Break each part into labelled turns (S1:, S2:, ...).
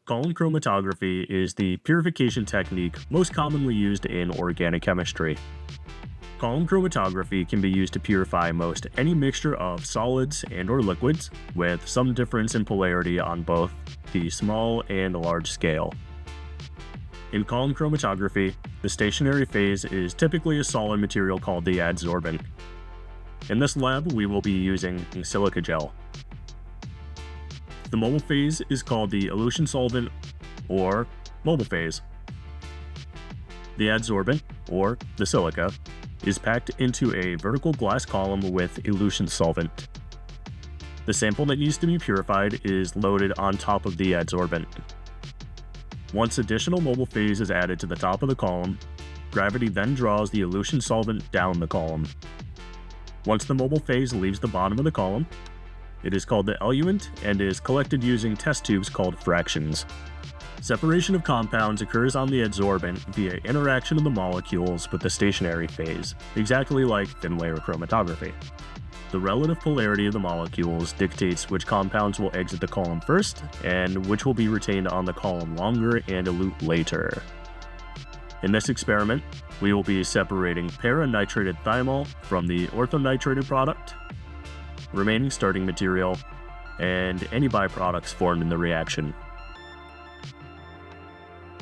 S1: Column chromatography is the purification technique most commonly used in organic chemistry. Column chromatography can be used to purify most any mixture of solids and/or liquids, with some difference in polarity on both the small and large scale. In column chromatography, the stationary phase is typically a solid material called the adsorbent. In this lab, we will be using silica gel. The mobile phase is called the elution solvent, or mobile phase. The adsorbent, or the silica, is packed into a vertical glass column with elution solvent. The sample that needs to be purified is loaded on top of the adsorbent. Once additional mobile phase is added to the top of the column, gravity then draws the elution solvent down the column. Once the mobile phase leaves the bottom of the column, it is called the eluent and is collected using test tubes called fractions. Separation of compounds occurs on the adsorbent via interaction of the molecules with the stationary phase, exactly like thin layer chromatography. The relative polarity of the molecules dictates which compounds will exit the column first and which will be retained on the column longer and elute later. In this experiment, we will be separating para-nitrated thymol from the orthonitrated product, remaining starting material, and any byproducts formed in the reaction.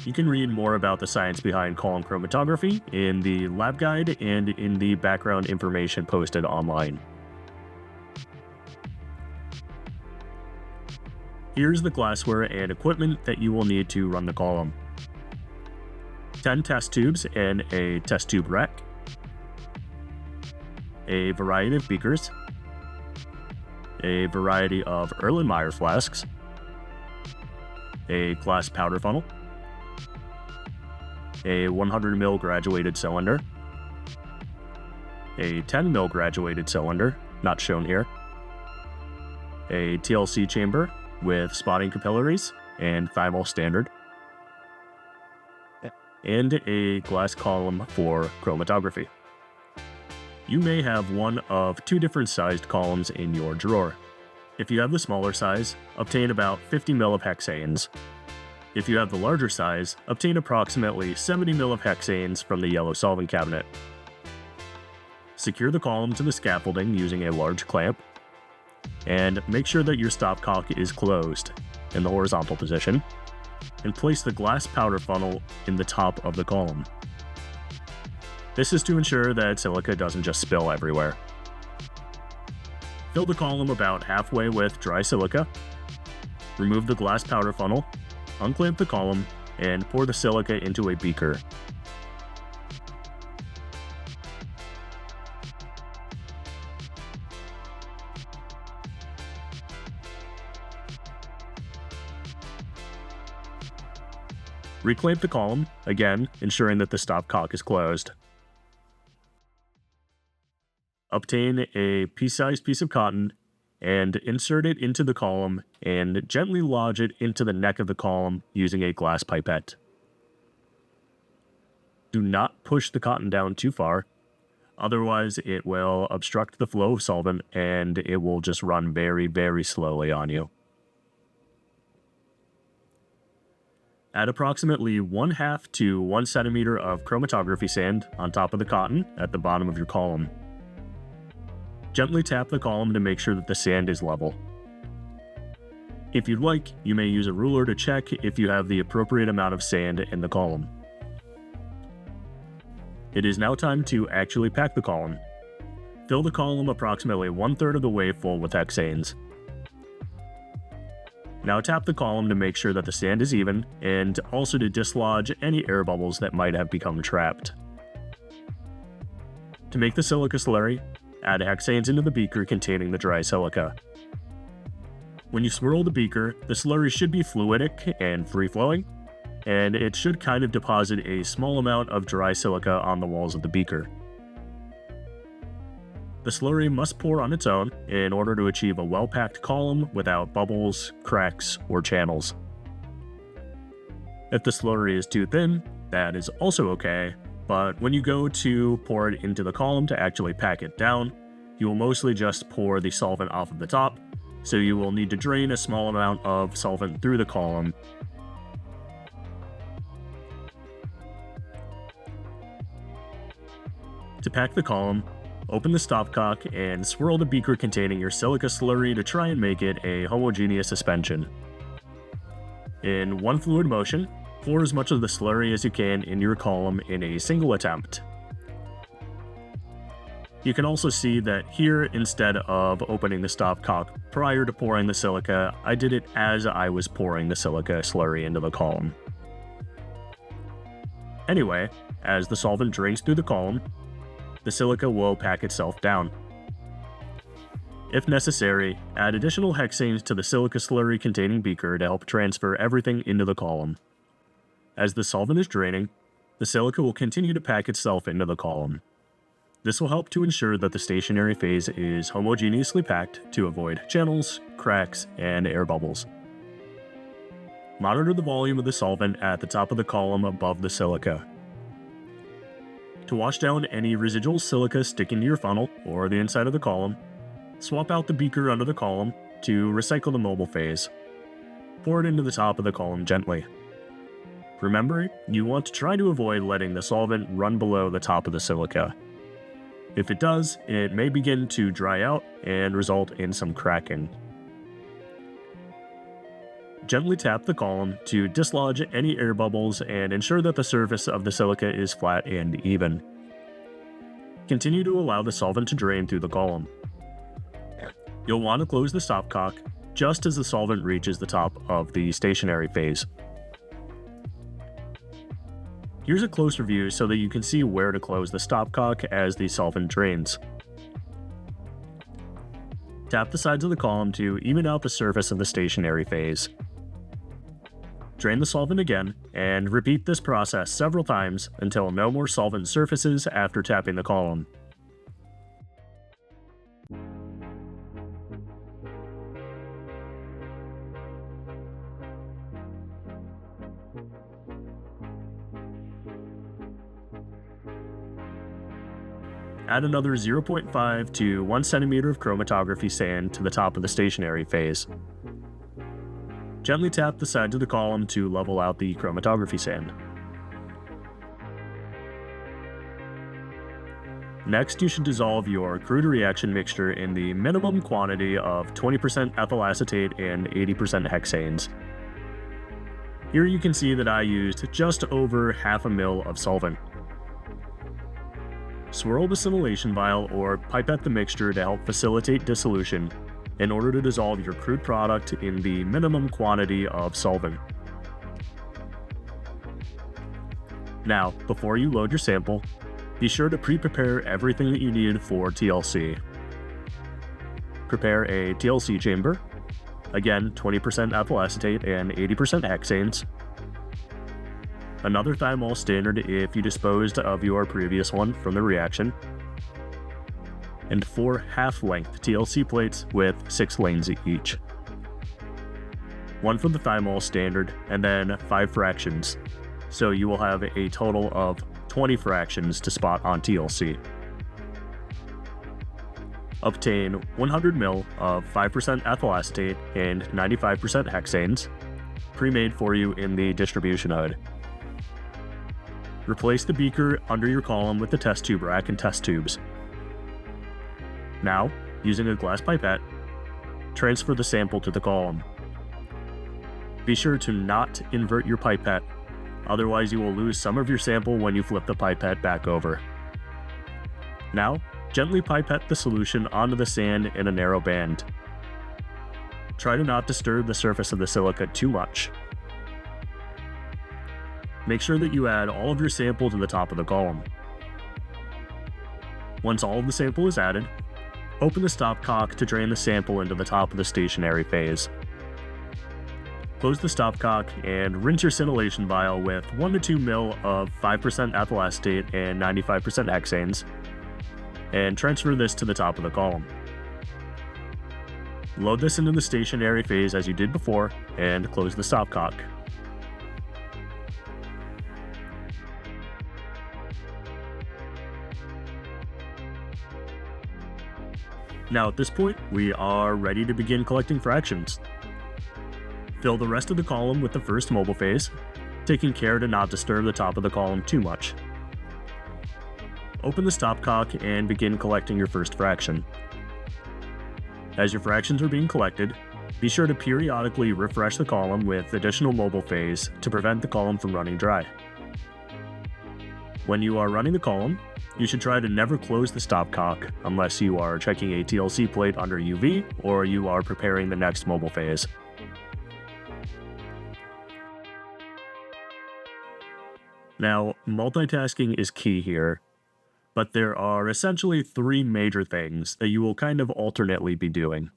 S1: You can read more about the science behind column chromatography in the lab guide and in the background information posted online. Here's the glassware and equipment that you will need to run the column. 10 test tubes and a test tube rack, a variety of beakers, a variety of Erlenmeyer flasks, a glass powder funnel, a 100 ml graduated cylinder, a 10 ml graduated cylinder, not shown here, a TLC chamber with spotting capillaries and thymol standard, and a glass column for chromatography. You may have one of two different sized columns in your drawer. If you have the smaller size, obtain about 50 ml of hexanes. If you have the larger size, obtain approximately 70 ml of hexanes from the yellow solvent cabinet. Secure the column to the scaffolding using a large clamp, and make sure that your stopcock is closed in the horizontal position, and place the glass powder funnel in the top of the column. This is to ensure that silica doesn't just spill everywhere. Fill the column about halfway with dry silica. Remove the glass powder funnel, unclamp the column, and pour the silica into a beaker. Reclamp the column, again ensuring that the stopcock is closed. Obtain a pea-sized piece of cotton and insert it into the column and gently lodge it into the neck of the column using a glass pipette. Do not push the cotton down too far, otherwise it will obstruct the flow of solvent and it will just run very, very slowly on you. Add approximately 1/2 to 1 centimeter of chromatography sand on top of the cotton at the bottom of your column. Gently tap the column to make sure that the sand is level. If you'd like, you may use a ruler to check if you have the appropriate amount of sand in the column. It is now time to actually pack the column. Fill the column approximately 1/3 of the way full with hexanes. Now tap the column to make sure that the sand is even, and also to dislodge any air bubbles that might have become trapped. To make the silica slurry, add hexanes into the beaker containing the dry silica. When you swirl the beaker, the slurry should be fluidic and free-flowing, and it should kind of deposit a small amount of dry silica on the walls of the beaker. The slurry must pour on its own in order to achieve a well-packed column without bubbles, cracks, or channels. If the slurry is too thin, that is also okay, but when you go to pour it into the column to actually pack it down, you will mostly just pour the solvent off of the top, so you will need to drain a small amount of solvent through the column, To pack the column, open the stopcock and swirl the beaker containing your silica slurry to try and make it a homogeneous suspension. In one fluid motion, pour as much of the slurry as you can in your column in a single attempt. You can also see that here, instead of opening the stopcock prior to pouring the silica, I did it as I was pouring the silica slurry into the column. Anyway, as the solvent drains through the column, the silica will pack itself down. If necessary, add additional hexanes to the silica slurry containing beaker to help transfer everything into the column. As the solvent is draining, the silica will continue to pack itself into the column. This will help to ensure that the stationary phase is homogeneously packed to avoid channels, cracks, and air bubbles. Monitor the volume of the solvent at the top of the column above the silica. To wash down any residual silica sticking to your funnel or the inside of the column, swap out the beaker under the column to recycle the mobile phase. Pour it into the top of the column gently. Remember, you want to try to avoid letting the solvent run below the top of the silica. If it does, it may begin to dry out and result in some cracking. Gently tap the column to dislodge any air bubbles and ensure that the surface of the silica is flat and even. Continue to allow the solvent to drain through the column. You'll want to close the stopcock just as the solvent reaches the top of the stationary phase. Here's a closer view so that you can see where to close the stopcock as the solvent drains. Tap the sides of the column to even out the surface of the stationary phase. Drain the solvent again, and repeat this process several times until no more solvent surfaces after tapping the column. Add another 0.5 to 1 centimeter of chromatography sand to the top of the stationary phase. Gently tap the sides of the column to level out the chromatography sand. Next, you should dissolve your crude reaction mixture in the minimum quantity of 20% ethyl acetate and 80% hexanes. Here you can see that I used just over half a ml of solvent. Swirl the simulation vial or pipette the mixture to help facilitate dissolution in order to dissolve your crude product in the minimum quantity of solvent. Now, before you load your sample, be sure to pre-prepare everything that you need for TLC. Prepare a TLC chamber, again 20% ethyl acetate and 80% hexanes, another thymol standard if you disposed of your previous one from the reaction, and 4 half-length TLC plates with 6 lanes each. One for the thymol standard, and then 5 fractions, so you will have a total of 20 fractions to spot on TLC. Obtain 100 ml of 5% ethyl acetate and 95% hexanes, pre-made for you in the distribution hood. Replace the beaker under your column with the test tube rack and test tubes. Now, using a glass pipette, transfer the sample to the column. Be sure to not invert your pipette, otherwise you will lose some of your sample when you flip the pipette back over. Now, gently pipette the solution onto the sand in a narrow band. Try to not disturb the surface of the silica too much. Make sure that you add all of your sample to the top of the column. Once all of the sample is added, open the stopcock to drain the sample into the top of the stationary phase. Close the stopcock and rinse your scintillation vial with 1 to 2 ml of 5% ethyl acetate and 95% hexanes, and transfer this to the top of the column. Load this into the stationary phase as you did before, and close the stopcock. Now at this point, we are ready to begin collecting fractions. Fill the rest of the column with the first mobile phase, taking care to not disturb the top of the column too much. open the stopcock and begin collecting your first fraction. As your fractions are being collected, be sure to periodically refresh the column with additional mobile phase to prevent the column from running dry. When you are running the column, you should try to never close the stopcock unless you are checking a TLC plate under UV or you are preparing the next mobile phase. Now, multitasking is key here, but there are essentially three major things that you will kind of alternately be doing.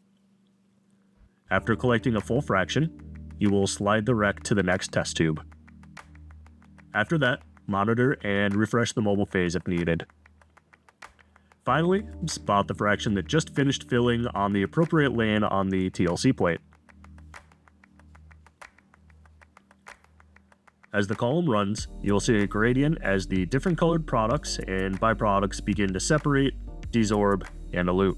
S1: After collecting a full fraction, you will slide the rec to the next test tube. After that, monitor and refresh the mobile phase if needed. Finally, spot the fraction that just finished filling on the appropriate lane on the TLC plate. As the column runs, you'll see a gradient as the different colored products and byproducts begin to separate, desorb, and elute.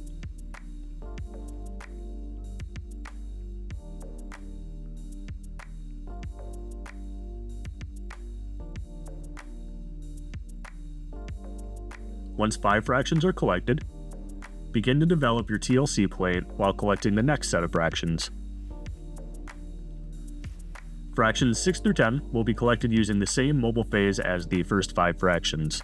S1: Once 5 fractions are collected, begin to develop your TLC plate while collecting the next set of fractions. Fractions 6 through 10 will be collected using the same mobile phase as the first 5 fractions.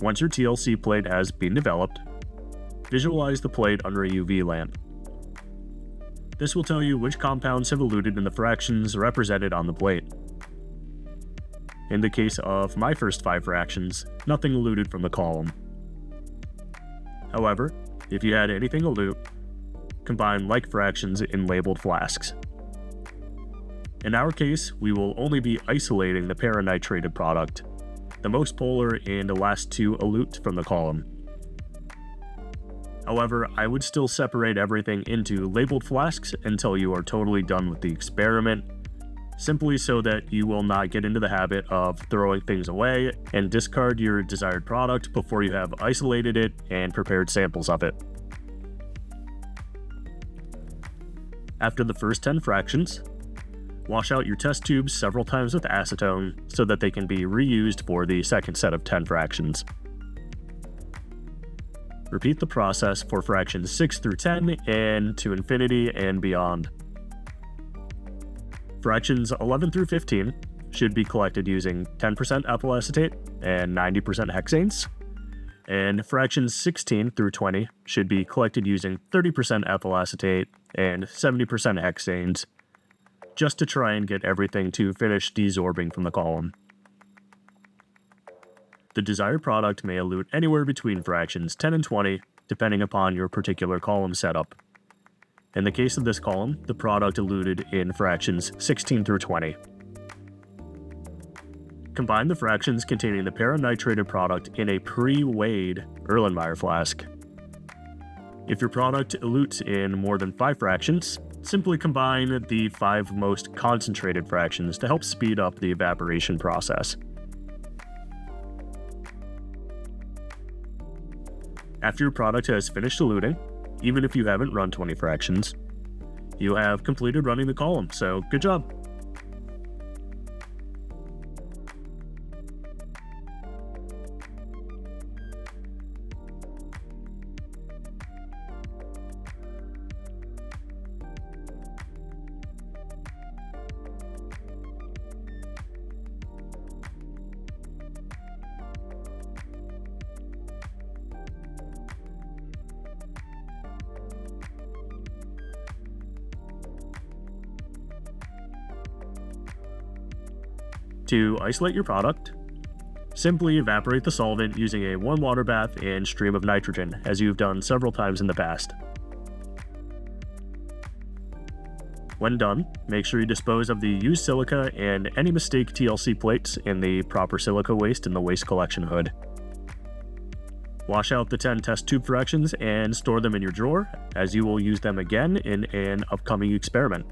S1: Once your TLC plate has been developed, visualize the plate under a UV lamp. This will tell you which compounds have eluted in the fractions represented on the plate. In the case of my first 5 fractions, nothing eluted from the column. However, if you had anything elute, combine like fractions in labeled flasks. In our case, we will only be isolating the para-nitrated product, the most polar and the last 2 elute from the column. However, I would still separate everything into labeled flasks until you are totally done with the experiment, simply so that you will not get into the habit of throwing things away and discard your desired product before you have isolated it and prepared samples of it. After the first 10 fractions, wash out your test tubes several times with acetone so that they can be reused for the second set of 10 fractions. Repeat the process for fractions 6 through 10 and to infinity and beyond. Fractions 11 through 15 should be collected using 10% ethyl acetate and 90% hexanes, and fractions 16 through 20 should be collected using 30% ethyl acetate and 70% hexanes, just to try and get everything to finish desorbing from the column. The desired product may elute anywhere between fractions 10 and 20, depending upon your particular column setup. In the case of this column, the product eluted in fractions 16 through 20. Combine the fractions containing the para-nitrated product in a pre-weighed Erlenmeyer flask. If your product elutes in more than 5 fractions, simply combine the 5 most concentrated fractions to help speed up the evaporation process. After your product has finished eluting, even if you haven't run 20 fractions, you have completed running the column, so good job! To isolate your product, simply evaporate the solvent using a warm water bath and stream of nitrogen, as you've done several times in the past. When done, make sure you dispose of the used silica and any mistake TLC plates in the proper silica waste in the waste collection hood. Wash out the 10 test tube fractions and store them in your drawer, as you will use them again in an upcoming experiment.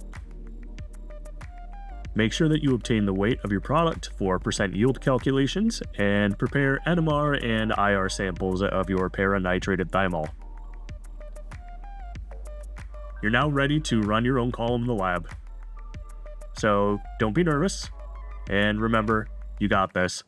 S1: Make sure that you obtain the weight of your product for % yield calculations and prepare NMR and IR samples of your para-nitrated thymol. you're now ready to run your own column in the lab. So don't be nervous, and remember, you got this.